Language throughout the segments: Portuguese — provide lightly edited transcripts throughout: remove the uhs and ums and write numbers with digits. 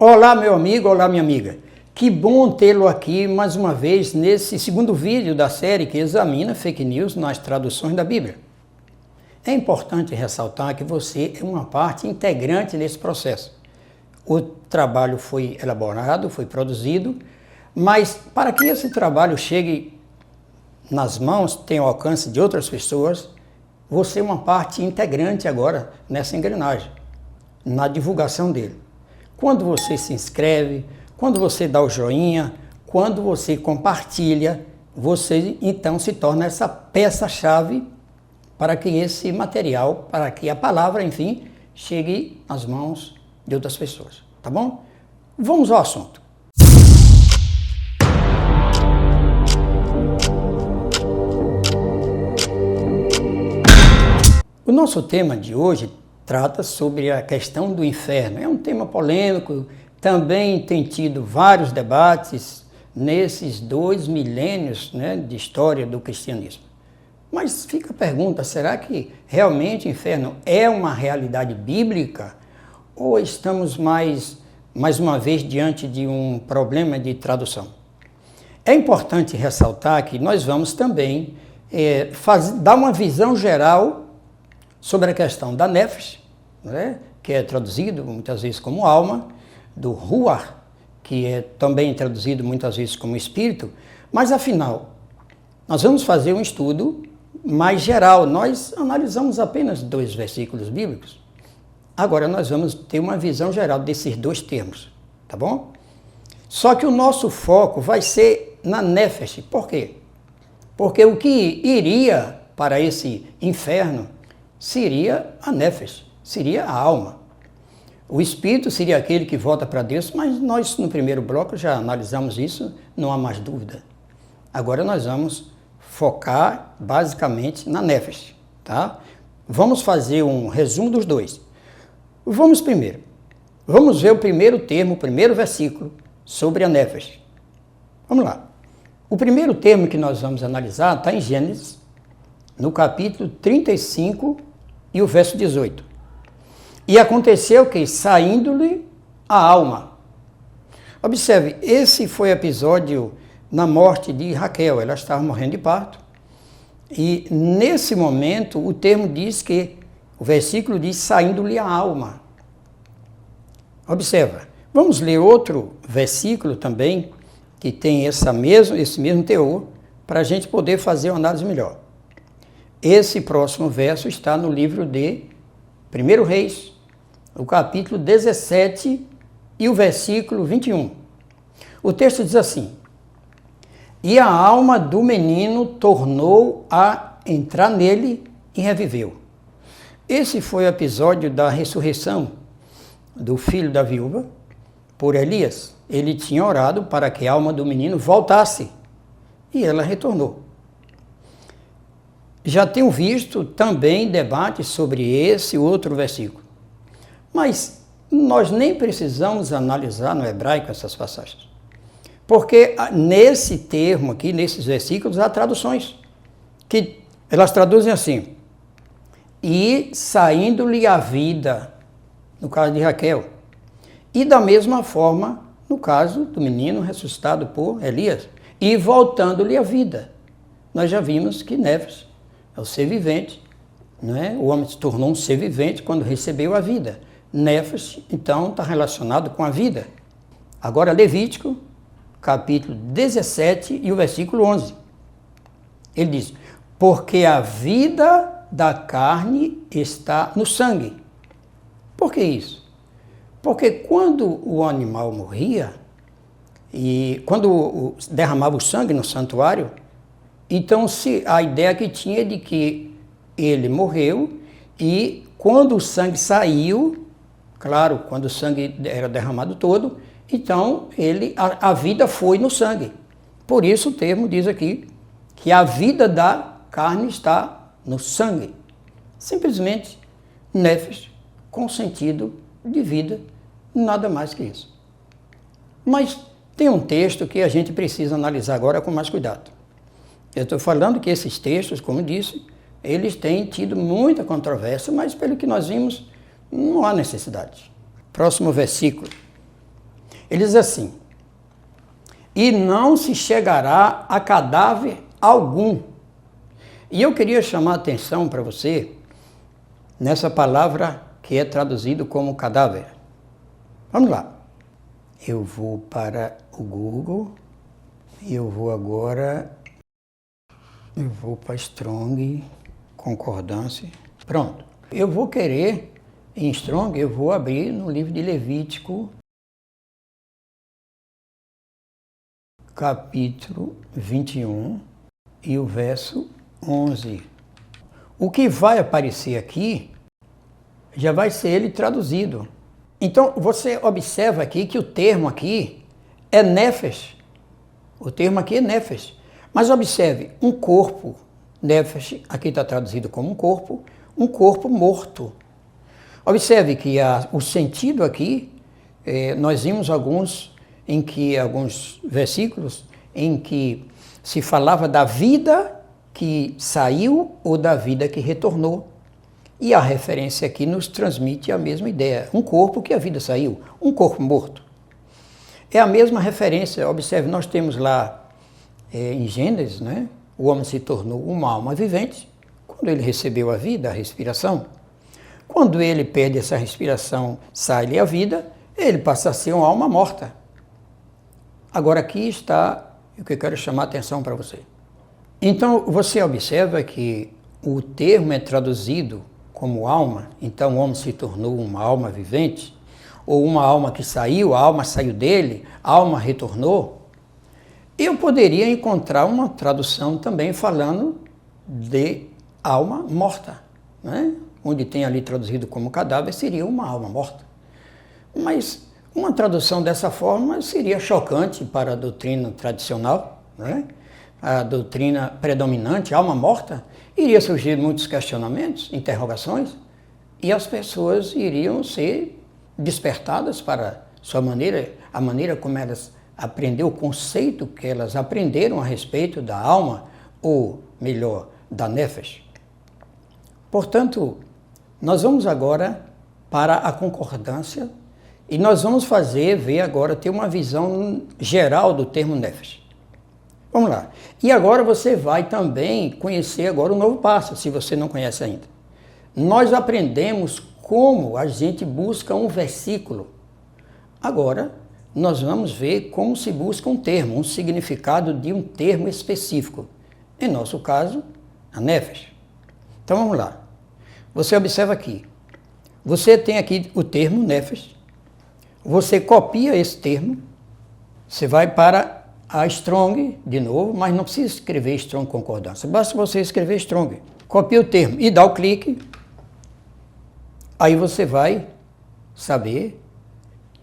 Olá, meu amigo, olá, minha amiga. Que bom tê-lo aqui mais uma vez nesse segundo vídeo da série que examina fake news nas traduções da Bíblia. É importante ressaltar que você é uma parte integrante desse processo. O trabalho foi elaborado, foi produzido, mas para que esse trabalho chegue nas mãos, tenha o alcance de outras pessoas, você é uma parte integrante agora nessa engrenagem, na divulgação dele. Quando você se inscreve, quando você dá o joinha, quando você compartilha, você então se torna essa peça-chave para que esse material, para que a palavra, enfim, chegue às mãos de outras pessoas, tá bom? Vamos ao assunto. O nosso tema de hoje trata sobre a questão do inferno. É um tema polêmico, também tem tido vários debates nesses 2 milênios, de história do cristianismo. Mas fica a pergunta, será que realmente o inferno é uma realidade bíblica? Ou estamos mais uma vez diante de um problema de tradução? É importante ressaltar que nós vamos também dar uma visão geral sobre a questão da nefesh, que é traduzido muitas vezes como alma, do ruach, que é também traduzido muitas vezes como espírito, mas afinal, nós vamos fazer um estudo mais geral. Nós analisamos apenas 2 versículos bíblicos. Agora nós vamos ter uma visão geral desses 2 termos, tá bom? Só que o nosso foco vai ser na nefesh. Por quê? Porque o que iria para esse inferno seria a nefesh, seria a alma. O espírito seria aquele que volta para Deus, mas nós no primeiro bloco já analisamos isso, não há mais dúvida. Agora nós vamos focar basicamente na nefesh, tá? Vamos fazer um resumo dos 2. Vamos ver o primeiro termo, o primeiro versículo sobre a nefesh. Vamos lá. O primeiro termo que nós vamos analisar está em Gênesis, no capítulo 35 e o verso 18. E aconteceu que, saindo-lhe a alma. Observe, esse foi o episódio na morte de Raquel. Ela estava morrendo de parto. E nesse momento o termo diz que, o versículo diz, saindo-lhe a alma. Observa, vamos ler outro versículo também, que tem esse mesmo teor, para a gente poder fazer uma análise melhor. Esse próximo verso está no livro de 1 Reis, o capítulo 17 e o versículo 21. O texto diz assim: E a alma do menino tornou a entrar nele e reviveu. Esse foi o episódio da ressurreição do filho da viúva por Elias. Ele tinha orado para que a alma do menino voltasse e ela retornou. Já tenho visto também debates sobre esse outro versículo. Mas nós nem precisamos analisar no hebraico essas passagens. Porque nesse termo aqui, nesses versículos, há traduções. Que elas traduzem assim: e saindo-lhe a vida, no caso de Raquel. E da mesma forma, no caso do menino ressuscitado por Elias. E voltando-lhe a vida. Nós já vimos que nefesh é o ser vivente, O homem se tornou um ser vivente quando recebeu a vida. Nefesh, então, está relacionado com a vida. Agora, Levítico, capítulo 17 e o versículo 11. Ele diz: porque a vida da carne está no sangue. Por que isso? Porque quando o animal morria, e quando derramava o sangue no santuário, então a ideia que tinha de que ele morreu e quando o sangue saiu, claro, quando o sangue era derramado todo, então a vida foi no sangue. Por isso o termo diz aqui que a vida da carne está no sangue. Simplesmente nefesh com sentido de vida, nada mais que isso. Mas tem um texto que a gente precisa analisar agora com mais cuidado. Eu estou falando que esses textos, como disse, eles têm tido muita controvérsia, mas pelo que nós vimos, não há necessidade. Próximo versículo. Ele diz assim: e não se chegará a cadáver algum. E eu queria chamar a atenção para você nessa palavra que é traduzido como cadáver. Vamos lá. Eu vou para o Google e eu vou para Strong, concordância. Pronto. Eu vou querer, em Strong, eu vou abrir no livro de Levítico, capítulo 21 e o verso 11. O que vai aparecer aqui já vai ser ele traduzido. Então, você observa aqui que o termo aqui é nefesh. O termo aqui é nefesh. Mas observe, um corpo, nefesh, aqui está traduzido como um corpo morto. Observe que o sentido aqui, nós vimos alguns versículos em que se falava da vida que saiu ou da vida que retornou. E a referência aqui nos transmite a mesma ideia. Um corpo que a vida saiu, um corpo morto. É a mesma referência. Observe, nós temos lá em Gênesis, né? O homem se tornou uma alma vivente quando ele recebeu a vida, a respiração. Quando ele perde essa respiração, sai-lhe a vida, ele passa a ser uma alma morta. Agora aqui está o que eu quero chamar a atenção para você. Então você observa que o termo é traduzido como alma, então o homem se tornou uma alma vivente, ou uma alma que saiu, a alma saiu dele, a alma retornou. Eu poderia encontrar uma tradução também falando de alma morta, né? Onde tem ali traduzido como cadáver, seria uma alma morta. Mas uma tradução dessa forma seria chocante para a doutrina tradicional, né? A doutrina predominante, alma morta, iria surgir muitos questionamentos, interrogações, e as pessoas iriam ser despertadas para a maneira como elas aprenderam, o conceito que elas aprenderam a respeito da alma, ou melhor, da nefesh. Portanto, nós vamos agora para a concordância e nós vamos ter uma visão geral do termo nefesh. Vamos lá. E agora você vai também conhecer agora o novo passo, se você não conhece ainda. Nós aprendemos como a gente busca um versículo. Agora, nós vamos ver como se busca um termo, um significado de um termo específico. Em nosso caso, a nefesh. Então vamos lá. Você observa aqui. Você tem aqui o termo nefesh. Você copia esse termo. Você vai para a Strong, de novo, mas não precisa escrever Strong Concordância. Basta você escrever Strong. Copia o termo e dá o clique. Aí você vai saber.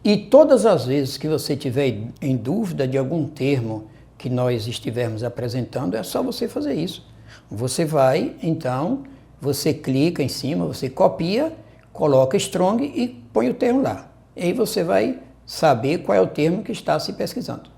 E todas as vezes que você tiver em dúvida de algum termo que nós estivermos apresentando, é só você fazer isso. Você vai, então, você clica em cima, você copia, coloca Strong e põe o termo lá. E aí você vai saber qual é o termo que está se pesquisando.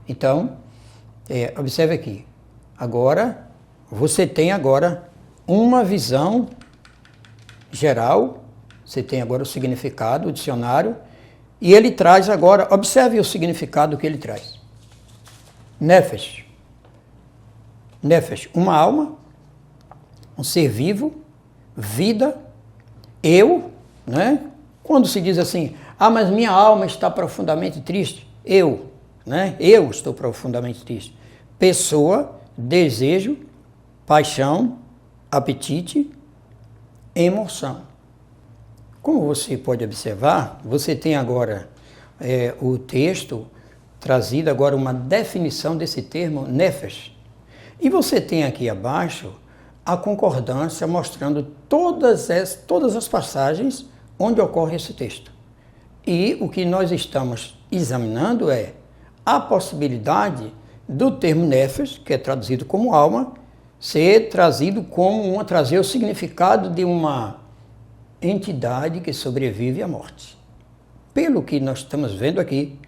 Então, observe aqui. Agora, você tem agora uma visão geral, você tem agora o significado, o dicionário, e ele traz agora, observe o significado que ele traz. Nefesh. Nefesh, uma alma, um ser vivo, vida, eu, né? Quando se diz assim, mas minha alma está profundamente triste, eu, né? Eu estou profundamente triste. Pessoa, desejo, paixão, apetite, emoção. Como você pode observar, você tem agora o texto trazido agora uma definição desse termo nefesh. E você tem aqui abaixo a concordância mostrando todas as passagens onde ocorre esse texto. E o que nós estamos examinando é a possibilidade do termo nefesh, que é traduzido como alma, ser trazido como trazer o significado de uma entidade que sobrevive à morte. Pelo que nós estamos vendo aqui,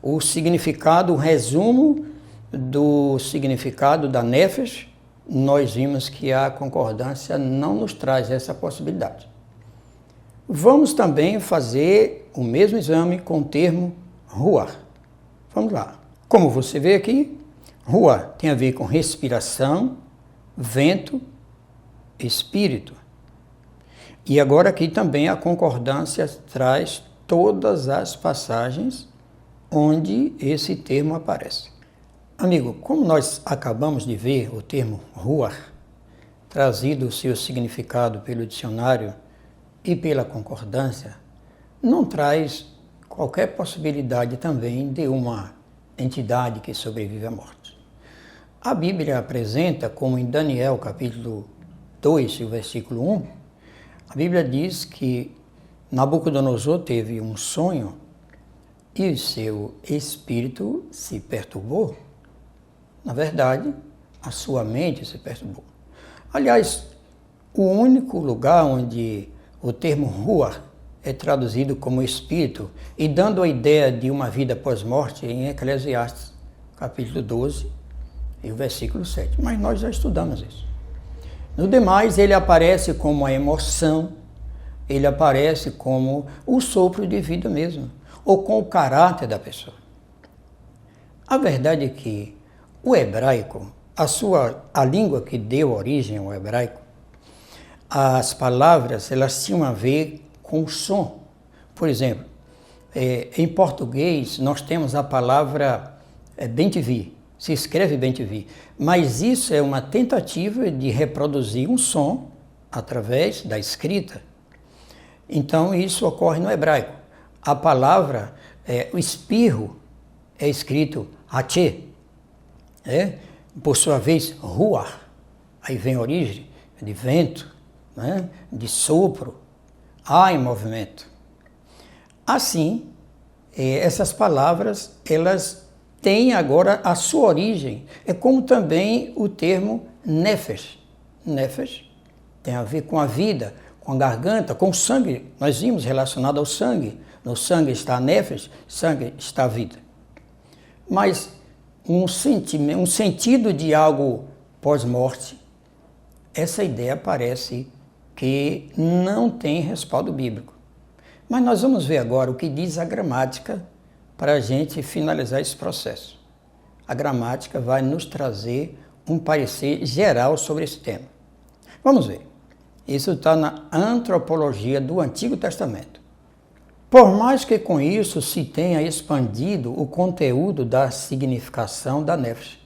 o significado, o resumo do significado da nefesh, nós vimos que a concordância não nos traz essa possibilidade. Vamos também fazer o mesmo exame com o termo Ruach. Vamos lá. Como você vê aqui, Ruach tem a ver com respiração, vento, espírito. E agora aqui também a concordância traz todas as passagens onde esse termo aparece. Amigo, como nós acabamos de ver o termo Ruach, trazido o seu significado pelo dicionário e pela concordância, não traz qualquer possibilidade também de uma entidade que sobrevive à morte. A Bíblia apresenta, como em Daniel capítulo 2, versículo 1, a Bíblia diz que Nabucodonosor teve um sonho e o seu espírito se perturbou. Na verdade, a sua mente se perturbou. Aliás, o único lugar onde o termo Ruach é traduzido como espírito e dando a ideia de uma vida pós-morte em Eclesiastes, capítulo 12 e o versículo 7. Mas nós já estudamos isso. No demais, ele aparece como a emoção, ele aparece como o sopro de vida mesmo, ou com o caráter da pessoa. A verdade é que o hebraico, a língua que deu origem ao hebraico, as palavras, elas tinham a ver com o som. Por exemplo, em português, nós temos a palavra bem-te-vi, se escreve bem-te-vi, mas isso é uma tentativa de reproduzir um som através da escrita. Então, isso ocorre no hebraico. A palavra, o espirro, é escrito Haché, por sua vez, Ruach, aí vem a origem de vento, né? De sopro, ar em movimento. Assim, essas palavras, elas têm agora a sua origem. É como também o termo Nefesh. Nefesh tem a ver com a vida, com a garganta, com o sangue. Nós vimos relacionado ao sangue. No sangue está a Nefesh, sangue está a vida. Mas um sentido de algo pós-morte, essa ideia parece que não tem respaldo bíblico. Mas nós vamos ver agora o que diz a gramática para a gente finalizar esse processo. A gramática vai nos trazer um parecer geral sobre esse tema. Vamos ver. Isso está na antropologia do Antigo Testamento. Por mais que com isso se tenha expandido o conteúdo da significação da Nefesh,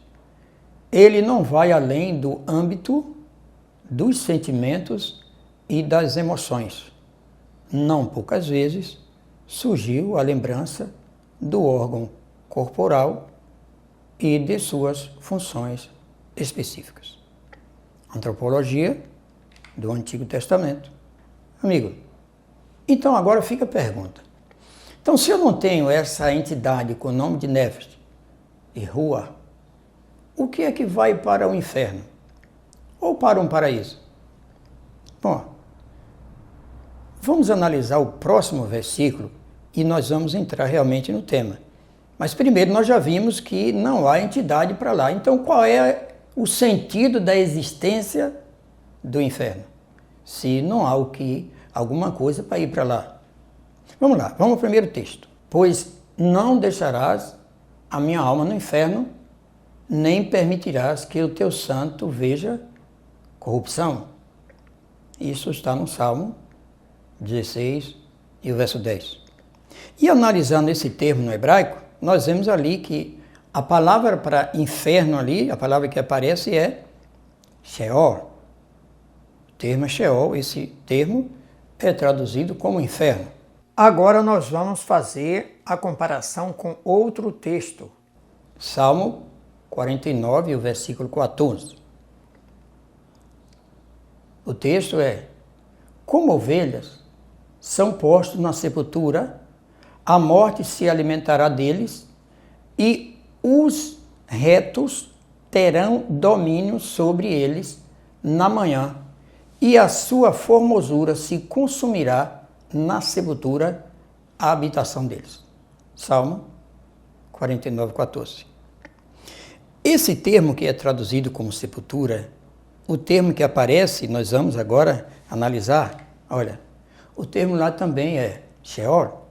ele não vai além do âmbito dos sentimentos e das emoções. Não poucas vezes surgiu a lembrança do órgão corporal e de suas funções específicas. Antropologia do Antigo Testamento. Amigo, então agora fica a pergunta. Então, se eu não tenho essa entidade com o nome de Nefesh e Ruach, o que é que vai para o inferno? Ou para um paraíso? Bom, vamos analisar o próximo versículo e nós vamos entrar realmente no tema. Mas primeiro nós já vimos que não há entidade para lá. Então qual é o sentido da existência do inferno? Se não há alguma coisa para ir para lá. Vamos lá, vamos ao primeiro texto. Pois não deixarás a minha alma no inferno, nem permitirás que o teu santo veja corrupção. Isso está no Salmo 16 e o verso 10. E analisando esse termo no hebraico, nós vemos ali que a palavra para inferno ali, a palavra que aparece é Sheol. O termo é Sheol, esse termo é traduzido como inferno. Agora nós vamos fazer a comparação com outro texto. Salmo 49, o versículo 14. O texto é: como ovelhas são postos na sepultura, a morte se alimentará deles, e os retos terão domínio sobre eles na manhã, e a sua formosura se consumirá na sepultura, a habitação deles. Salmo 49, 14. Esse termo que é traduzido como sepultura, o termo que aparece, nós vamos agora analisar, olha, o termo lá também é Sheol.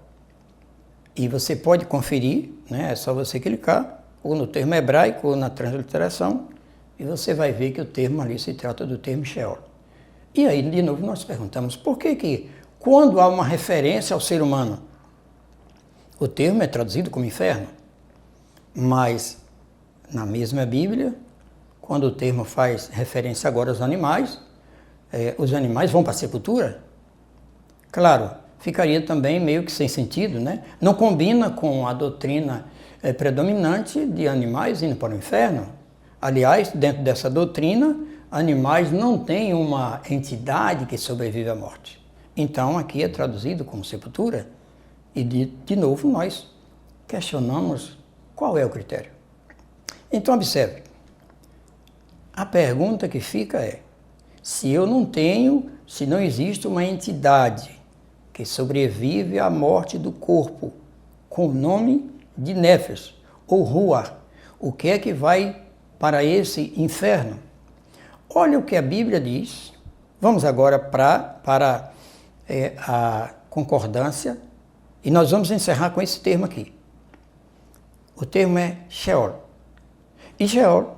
E você pode conferir, né? É só você clicar, ou no termo hebraico, ou na transliteração, e você vai ver que o termo ali se trata do termo Sheol. E aí, de novo, nós perguntamos, por que quando há uma referência ao ser humano, o termo é traduzido como inferno, mas na mesma Bíblia, quando o termo faz referência agora aos animais, os animais vão para a sepultura? Claro, ficaria também meio que sem sentido, né? Não combina com a doutrina predominante de animais indo para o inferno. Aliás, dentro dessa doutrina, animais não têm uma entidade que sobrevive à morte. Então, aqui é traduzido como sepultura. E, de novo, nós questionamos qual é o critério. Então, observe. A pergunta que fica é, se não existe uma entidade que sobrevive à morte do corpo, com o nome de Néfes, ou Ruach, o que é que vai para esse inferno? Olha o que a Bíblia diz. Vamos agora para a concordância, e nós vamos encerrar com esse termo aqui. O termo é Sheol. E Sheol,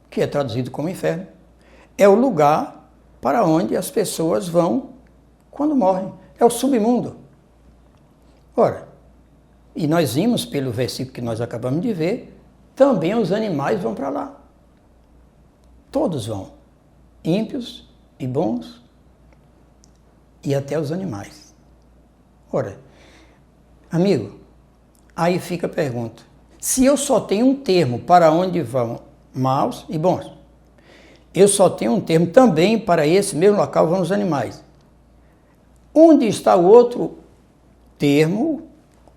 que é traduzido como inferno, é o lugar para onde as pessoas vão quando morrem. É o submundo. Ora, e nós vimos pelo versículo que nós acabamos de ver, também os animais vão para lá. Todos vão. Ímpios e bons, e até os animais. Ora, amigo, aí fica a pergunta. Se eu só tenho um termo para onde vão maus e bons, eu só tenho um termo também para esse mesmo local vão os animais. Onde está o outro termo,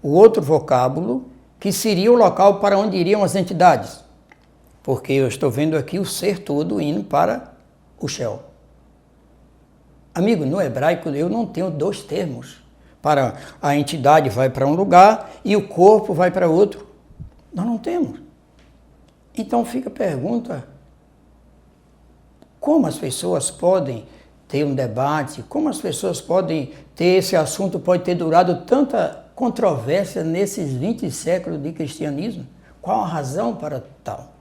o outro vocábulo, que seria o local para onde iriam as entidades? Porque eu estou vendo aqui o ser todo indo para o Sheol. Amigo, no hebraico eu não tenho dois termos. Para a entidade vai para um lugar e o corpo vai para outro. Nós não temos. Então fica a pergunta, como as pessoas podem ter um debate, como as pessoas podem ter esse assunto, pode ter durado tanta controvérsia nesses 20 séculos de cristianismo? Qual a razão para tal?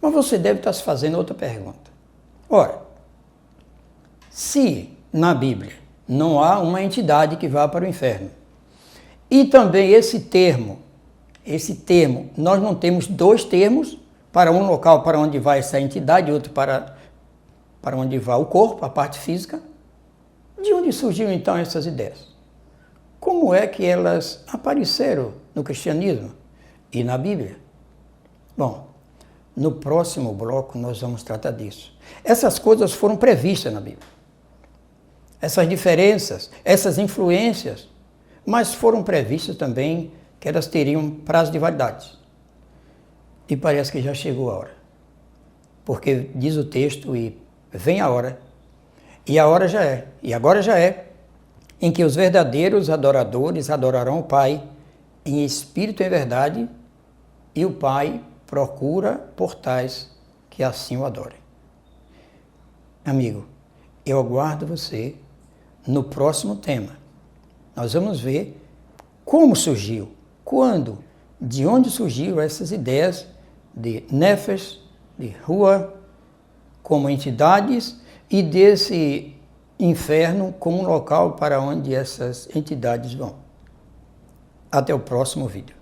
Mas você deve estar se fazendo outra pergunta. Ora, se na Bíblia não há uma entidade que vá para o inferno, e também esse termo, nós não temos dois termos para um local para onde vai essa entidade e outro para onde vai o corpo, a parte física, de onde surgiram então essas ideias? Como é que elas apareceram no cristianismo e na Bíblia? Bom, no próximo bloco nós vamos tratar disso. Essas coisas foram previstas na Bíblia. Essas diferenças, essas influências, mas foram previstas também que elas teriam prazo de validade. E parece que já chegou a hora. Porque diz o texto, e vem a hora, e a hora já é, e agora já é, em que os verdadeiros adoradores adorarão o Pai em espírito e em verdade, e o Pai procura por tais que assim o adorem. Amigo, eu aguardo você no próximo tema. Nós vamos ver como surgiu, quando, de onde surgiram essas ideias de Néfes, de Ruach, como entidades, e desse inferno como local para onde essas entidades vão. Até o próximo vídeo.